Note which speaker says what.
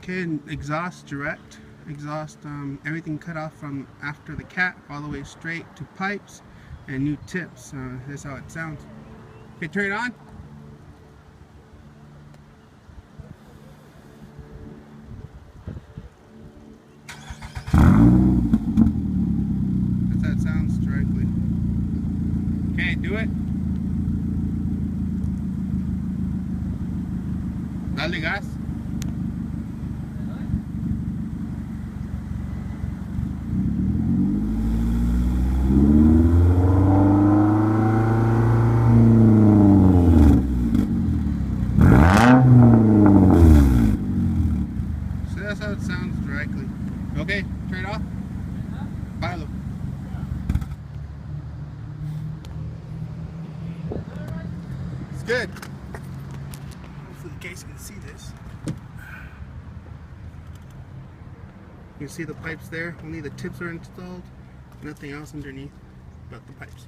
Speaker 1: Okay, and exhaust direct. Exhaust, everything cut off from after the cap all the way straight to pipes and new tips. That's how it sounds. Okay, turn it on. That's how it sounds directly. Okay, do it. Dale gas. So that's how it sounds directly. Okay, turn it off. Páralo. It's good. Hopefully the case can see this. You can see the pipes there. Only the tips are installed. Nothing else underneath but the pipes.